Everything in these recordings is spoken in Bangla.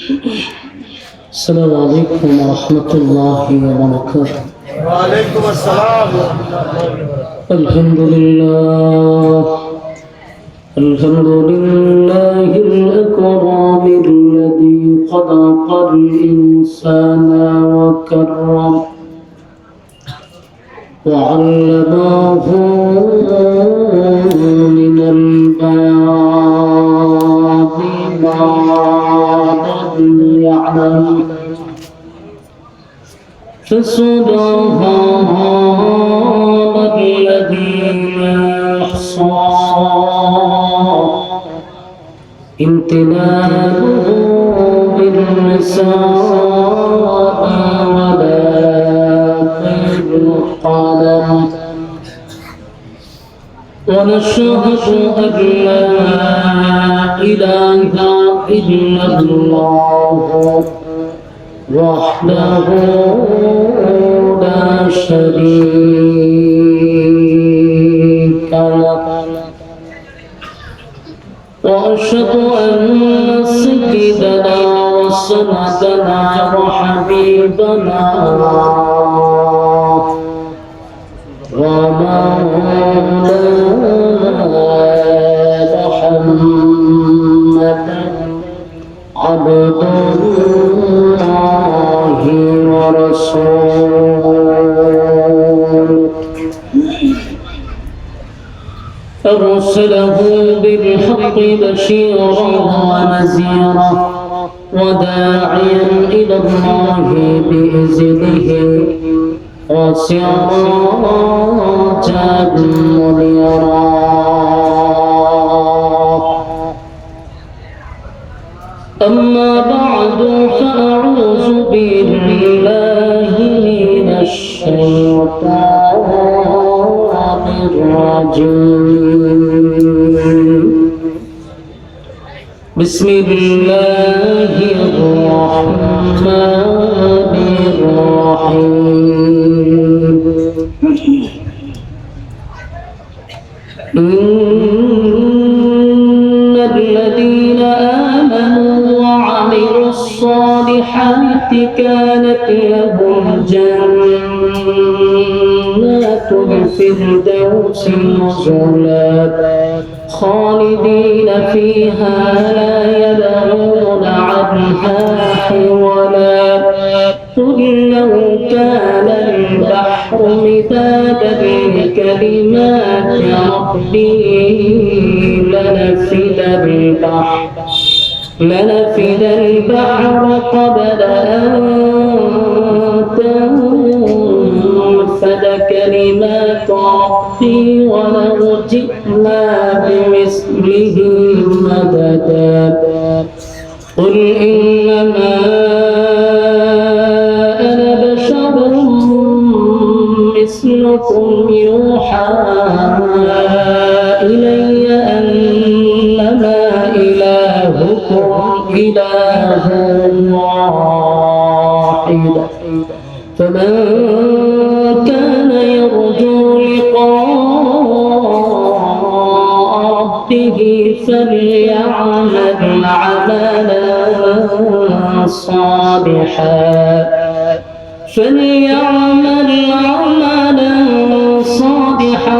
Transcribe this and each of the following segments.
السلام عليكم ورحمة الله وبركاته. وعليكم السلام ورحمة الله وبركاته. الحمد لله الأكرم الذي خلق الإنسان وكرم وعلمه من البيان ما لم يعلم فسبحان الذي لا يحصى امتنانه بالنساء ولا بالقلم ونشهد أن لا إله إلا الله وحده لا شريك له وأشهد أن سيدنا وسندنا وحبيبنا ومولانا محمدا عبد الله ورسوله أرسله بالحق بشيرا ونذيرا وداعيا إلى الله بإذنه وسراجا منيرا أما بعد فأعوذ بالله من الشيطان الرجيم بسم الله الرحمن الرحيم إن الذين آمنوا وعملوا الصالحات كانت لهم جنات الفردوس نزلا خالدين فيها لا يبغون عنها حولا قل لو كان البحر مدادا لكلمات ربي لنفد البحر قبل أن تنفد كلمات ربي ولو جئنا بمثله مددا قل إنما أنا بشر مثلكم يوحى إلي أنما إلهكم إله واحد فمن كان يرجو لقاء ربه فليعمل عملا صالحا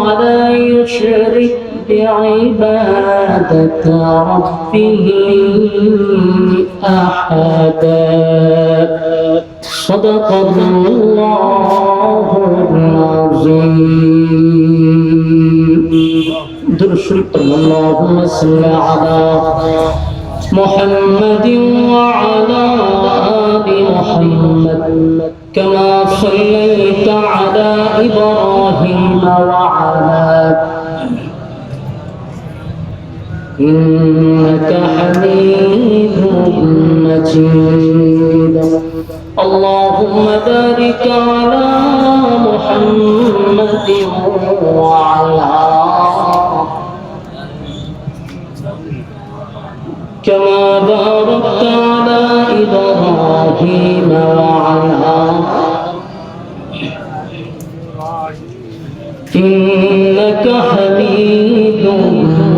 ولا يشرك بعبادة ربه أحدا صدق الله العظيم. اللهم صل على محمد وعلى آل محمد كما صليت على إبراهيم وعلى إنك حميد مجيد. اللهم بارك على محمد وعلى كما باركت على إبراهيم وعلى إنك حميد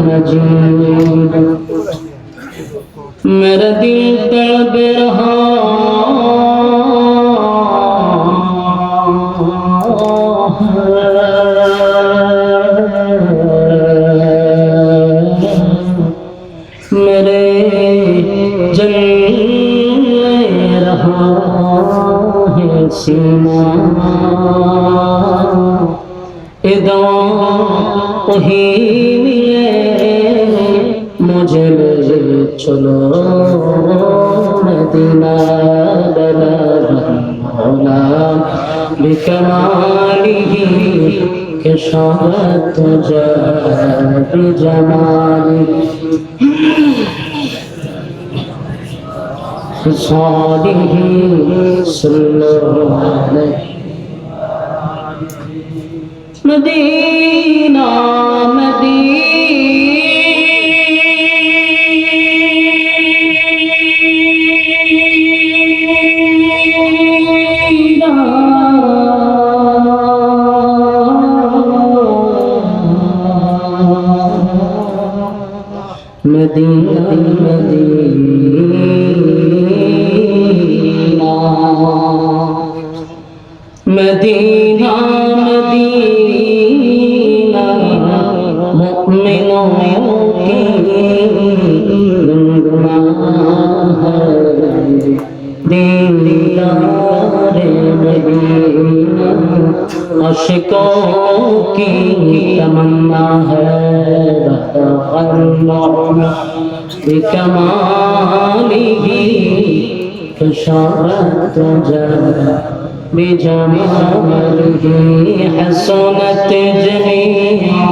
مجيد. मेरा दिल तड़प रहा मेरे जल रहा है सीना ए दवा वही मिले मुझे ले चलो मदीना बना बिकमालिही के शौकत जमाली सालिही सल्लल्लाहु अलैहि मदीना मदीना मदीना मदीना मुमिनों की गुनगुना है दीदार मदीना आशिकों की तमन्ना है बिकमालिही कशारत बिजमालिही हसनत जमीअ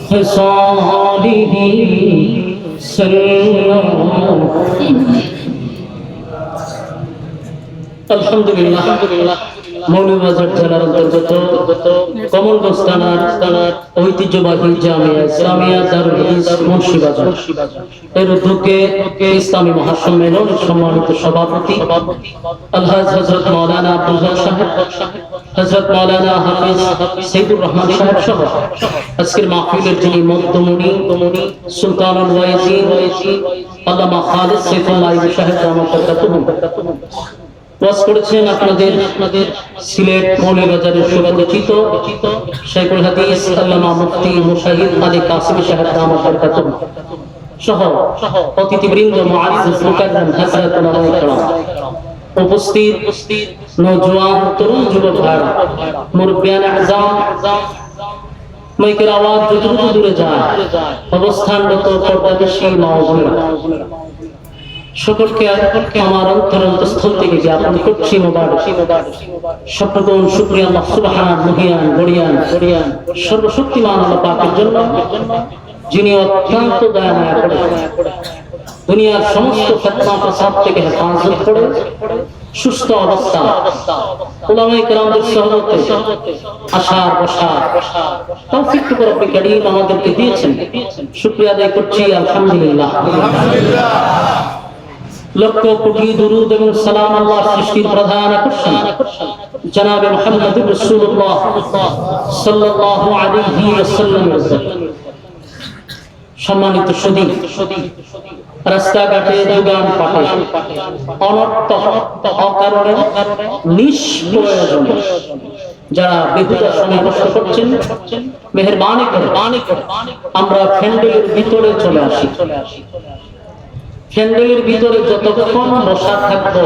खसालिही सल्लल्लाहु আলহামদুলিল্লাহ মৌলভীবাজার জেলার অন্তর্গত কমলগঞ্জ থানার ঐতিহ্যবাহী জামিয়া ইসলামিয়া দারুল হাদিস মুন্সিবাজার এর উদ্যোগে ইসলামী মহাসম্মেলন সম্মানিত সভাপতি আলহাজ হযরত মাওলানা আব্দুল হক সাহেব হযরত মাওলানা হাফিজ সাইদুর রহমান সাহেব সহ আজকের মাহফিলের যিনি মধ্যমণি সুলতানুল ওয়াইজি আল্লামা খালিদ সাইফুল্লাহ সাহেব রাহমাতুল্লাহ ওয়াজ করেছেন আপনাদের সিলেট মৌলভীবাজারের সুবাদিত শাইখুল হাদিস আল্লামা মুফতি মুশাহিদ আলী কাসিমি সাহেব রাহমাতুল্লাহ সহ অতিথিবৃন্দ মুআজ্জিজ মুকাররম হযরত ওলামায়ে কেরাম উপস্থিত নওজোয়ান তরুণ যুবক ভাইরা মুরব্বিয়ান আযম মাইকের আওয়াজ যতটুকু দূরে যায় অবস্থানরত পর্দাদেশী মা ও বোনেরা সকলকে আমার অন্তরস্থল থেকে জ্ঞাপন করছি মোবারক সর্বগুণ শুকরিয়া আল্লাহ সুবহানাহু মহিয়ান গড়িয়ান সর্বশক্তিমান আল্লাহ পাকের জন্য যিনি অত্যন্ত দয়া মায়া করে দুনিয়ার সমস্ত ফিতনা ফাসাদ থেকে হেফাজত করে সুস্থ অবস্থা উলামায়ে কেরামদের সহবতে আশার বসার তৌফিক রব্বুল কারীম আমাদেরকে দিয়েছেন শুকরিয়া আদায় করছি আলহামদুলিল্লাহ লক্ষ কোটি দুরুদ এবং সালাম আল্লাহ সৃষ্টির প্রধান আকর্ষণ জনাবে মুহাম্মদুর রাসূলুল্লাহ সাল্লাল্লাহু আলাইহি ওয়াসাল্লাম সম্মানিত সুধী রাস্তাঘাটে দোকান পাটে অনর্থক অকারণে নিষ্প্রয়োজনে যারা বেহুদা সময় নষ্ট করছেন মেহেরবানি করে আমরা ফ্যান্ডেলের ভিতরে চলে আসি ফ্যান্ডেলের ভিতরে যতক্ষণ বসা থাকবো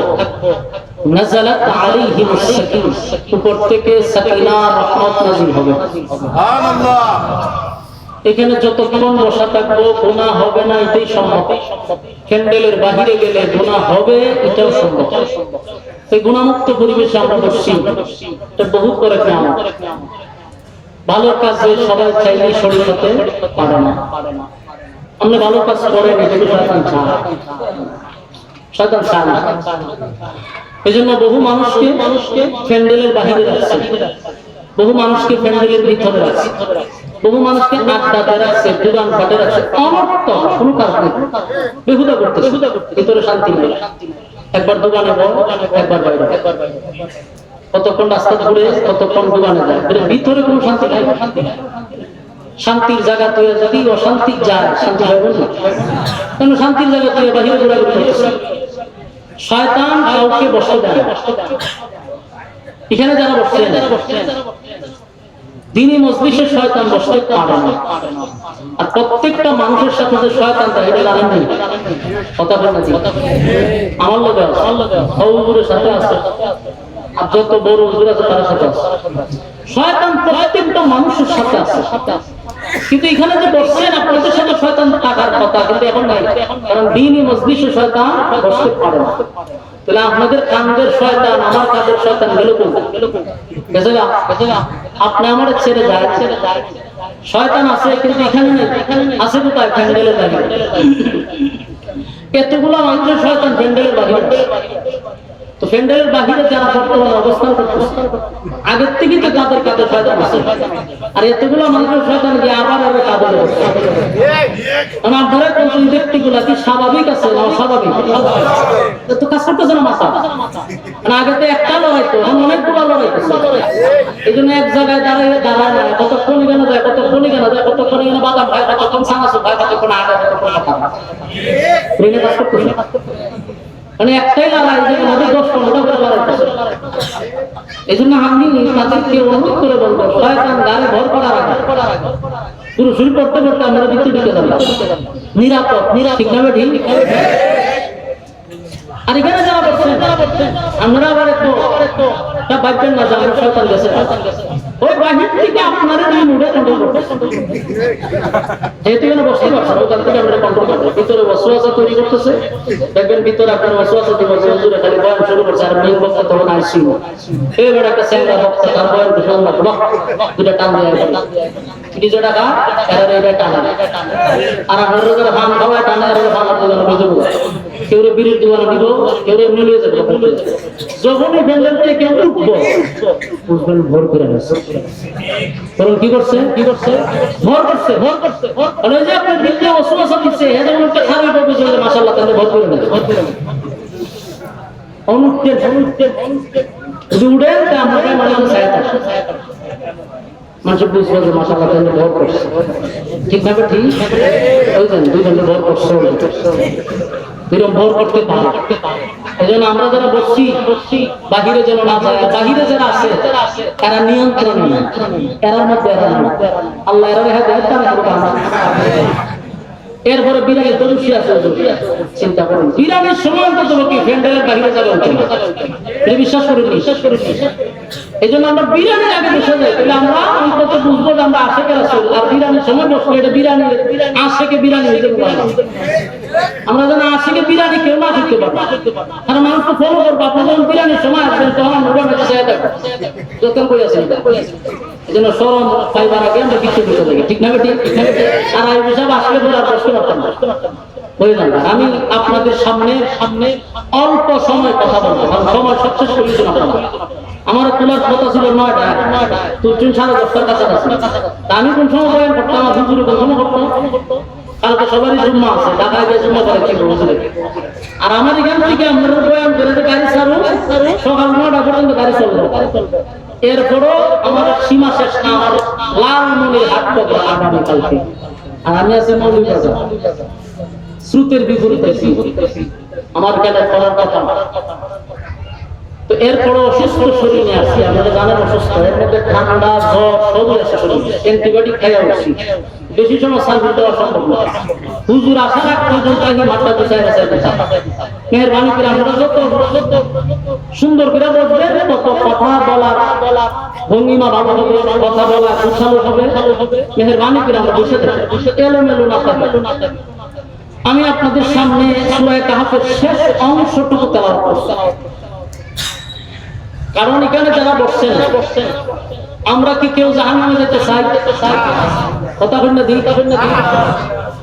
নাযালাত আলাইহিমুস সাকিনা উপর থেকে সাকিনা রহমত নাযিল হবে সুবহানাল্লাহ এখানে যতক্ষণ বসা থাকবো গুনাহ হবে না এটাই সম্ভব ফ্যান্ডেলের বাইরে গেলে গুনাহ হবে এটাও সম্ভব এই গুনাহমুক্ত পরিবেশে আমরা বসছি এটা বহু করে কিয়ামত ভালো কাজে সবাই চাইলে শরীয়তে পারে না আমরা ভালো কাজ করে এটাকে শয়তান চায় না এজন্য বহু মানুষকে ফ্যান্ডেলের বাইরে রাখছে বহু মানুষকে প্যান্ডেলের ভিতরে রাখছে বহু মানুষকে আড্ডাতে রাখছে দোকান পাটে রাখছে অনর্থ কোনো কাজ নেই বেহুদা করতেছে ভিতরে শান্তি নেই একবার দোকানে বল একবার বাইরে কতক্ষণ রাস্তা ঘুরে কতক্ষণ দোকানে যায় ভিতরে কোনো শান্তি নাই শান্তির জায়গা তৈরি যদি অশান্তি যায় শান্তি হবে না কেন শান্তির জায়গা থেকে বাহিরে ঘোরাঘুরি করতেছে। শয়তান কাউকে বসতে দেয় না। এখানে যারা বসছেন দ্বীনি মজলিসে শয়তান বসতে পারে না। আর প্রত্যেকটা মানুষের সাথে যে শয়তান থাকে এটা জানেন না। কথা বলেন জি। আমার লোক হুজুরের সাথে আছে, আর যত বড় হুজুর আছে তার সাথে আছে। শয়তান প্রত্যেকটা মানুষের সাথে আছে। কিন্তু এখানে যে বসছেন আপনাদের সাথে শয়তান থাকার কথা, কিন্তু এখন নাই। কারণ দ্বীনি মজলিসে শয়তান বসতে পারে না। তাহলে আপনাদের কান্দের শয়তান, আমার কাঁধের শয়তান গেল গেছে না? আপনি আমার ছেড়ে যায়, শয়তান আছে কিন্তু এখানে নেই। আছে কোথায়? প্যান্ডেলের বাহিরে। এতগুলো মানুষের শয়তান প্যান্ডেলের বাহিরে। তো প্যান্ডেলের বাহিরে যারা বর্তমানে অবস্থান করতেছে, আগের থেকেই তো তাদের কাঁধে শয়তান আছে। আর এতগুলো মানুষের শয়তান গিয়ে আবার কাঁধে বসছে। আপনারা কোন ব্যক্তিগুলা কি স্বাভাবিক আছে না অস্বাভাবিক? তো কাজ করতেছে না মাথা। আগে তো একটা লড়াই তো, এখন অনেকগুলো লড়াই করছে। এই জন্য এক জায়গায় দাঁড়ায় না, কতক্ষণ কেন যায়, কতক্ষণ কেন যায়, কতক্ষণ কেন বাদাম খায়, কতক্ষণ সানাসু খায়, কতক্ষণ আগে, কতক্ষণ ট্রেনে কাজ করতেছে। মানে একটাই লড়াই, যে আমাদের 10-15 করে লড়াই করছে। এই জন্য আমি তাদেরকে অনুরোধ করে বলবো, শয়তান গাড়ি ভর করার আগে পুরো শুরু করতে করতে আমরা ভিতরে ঢুকে যাবো। নিরাপদ, ঠিক না ঠিক? আর এখানে যারা বলছেন আমরা আবার একটু ভাববেন না যে আমরা শয়তান গেছে। ওই বাহির থেকে আপনারা মুড়ে কন্ট্রোল করতে, যেহেতু এখানে বসতে পারছেন ওখান থেকে আমরা কন্ট্রোল করবো। ভিতরে ওয়াসওয়াসা তৈরি করতেছে, দেখবেন ভিতরে আপনার ওয়াসওয়াসা দিব যে হুজুরে খালি বয়ান শুরু করছে, আর মেইন বক্তা তখন আইসি এই বড় একটা স্যাংরা বক্তা, তার বয়ান তো শুনলাম দুটা টান দিয়ে কিছু টাকা এর এটা টানা, আর আপনারা যারা ভান খাওয়ায় টানা এর ভান আপনাদের বুঝবো। কেউ বিড়ির দোকানে দিব, কেউ এমনি নিয়ে যাবে। যখনই ফেললেন কেউ উঠবো বুঝবেন ভোর করে গেছে। কারণ কি করছে ভোর করছে। আর ওই যে আপনার ভিতরে ওয়াসওয়াসা দিচ্ছে, এদের মধ্যে খারাপ হবে যে মাশাআল্লাহ তাহলে ভোর করে নেবে। অনুষ্ঠের যদি উড়েন তা আমরা মানে মানুষের বুঝবো যে মাশাআল্লাহ তাহলে ভোর করছে। ঠিক ভাবে ঠিক ওই যে দুই ঘন্টা ভোর করছে, এরকম ভোর করতে পারে। এই জন্য আমরা যারা বসছি বাহিরে যেন না যায়। বাহিরে যারা আছে এরা নিয়ন্ত্রণ নেই, এরার মধ্যে আল্লাহ এরা রেখা দেয়। এরপরে বিরাগের দরুশি আছে, চিন্তা করুন বিরাগের সময় কত কি ফ্যান্ডেলের বাহিরে যাবে বিশ্বাস করেন। এই জন্য আমরা বিরানের আগে বসে যাই, তাহলে আমরা অন্তত বুঝবো যে আমরা আশেকের আসল। আর বিরানের সময় বসবো, এটা বিরানি আশেকে বিরানি হয়ে যাবে। আমরা যেন আশিকে বিরানি কেউ না শিখতে পারবো, কারণ মানুষ তো ফলো করবো। আপনি যখন বিরানির সময় আসবেন তখন আমরা যতন করে আসেন। এই জন্য সরম পাইবার আগে আমরা কিছু দিতে থাকি, ঠিক না ঠিক? আর এই বিষয় আসলে বলে আর বসতে পারতাম না। আমি আপনাদের সামনে অল্প সময় কথা বলবো, কারণ সময় সবচেয়ে প্রয়োজন। আমার তোলার কথা ছিল 9টায়, তুলছেন 10:30টার কাছাকাছি। আমি কোন সময় বয়ান করতাম, আমার হুজুরে কোন সময় করতাম। কালকে সবারই জুম্মা আছে, ঢাকায় গিয়ে জুম্মা করে কি হুজুরে। আর আমার এখান থেকে আমরা বয়ান করে গাড়ি ছাড়ো, সকাল 9টা পর্যন্ত গাড়ি চলবে। এরপরও আমার সীমা শেষ না, আমার লালমনির হাট পকড়া আগামীকালকে। আর আমি আছি মৌলভীবাজার, স্রোতের বিপরীতে আমার কেন করার কথা। তো এরপরও অসুস্থ শরীর নিয়ে আসছি, আপনারা জানেন অসুস্থ। এর মধ্যে ঠান্ডা জ্বর সবই আছে শরীরে, অ্যান্টিবায়োটিক খাইয়া উঠছি। বেশি সময় সার্ভিস দেওয়া সম্ভব না। হুজুর আসার আগ পর্যন্ত আগে মাঠটা গুছাই গেছে। মেহরবানি করে আমরা যত সুন্দর করে বসবেন, তত কথা বলার ভঙ্গিমা ভালো হবে, কথা বলা গুছানো হবে। মেহরবানি করে আমরা বসে থাকি, এলোমেলো না থাকে। আমি আপনাদের সামনে সূরা কাহফের শেষ অংশটুকু তেলাওয়াত করছি, কারণ এখানে যারা বসছেন আমরা কি কেউ জাহান্নামে যেতে চাই? কথা বলেন না দিই,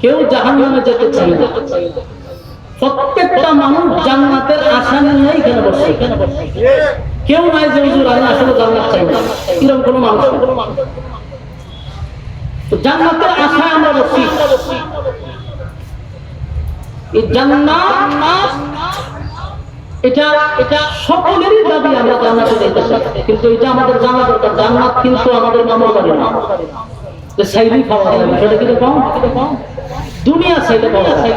কেউ জাহান্নামে যেতে চাই না। প্রত্যেকটা মানুষ জান্নাতের আশা নিয়ে এখানে বসছে। কেউ নাই যে হুজুর আমি আসলে জান্নাত চাই না, এরকম কোনো মানুষ। জান্নাতের আশায় আমরা বসছি। এই জান্নাত এটা সকলেরই দাবি, আমরা জান্নাতে যেতে চাই, কিন্তু এটা আমাদের জানা দরকার। জান্নাত কিন্তু আমাদের মামার বাড়ি না, যে সাইলি খাওয়া যায় সেটা কিন্তু কম। দুনিয়া সাইলে পাওয়া যায়,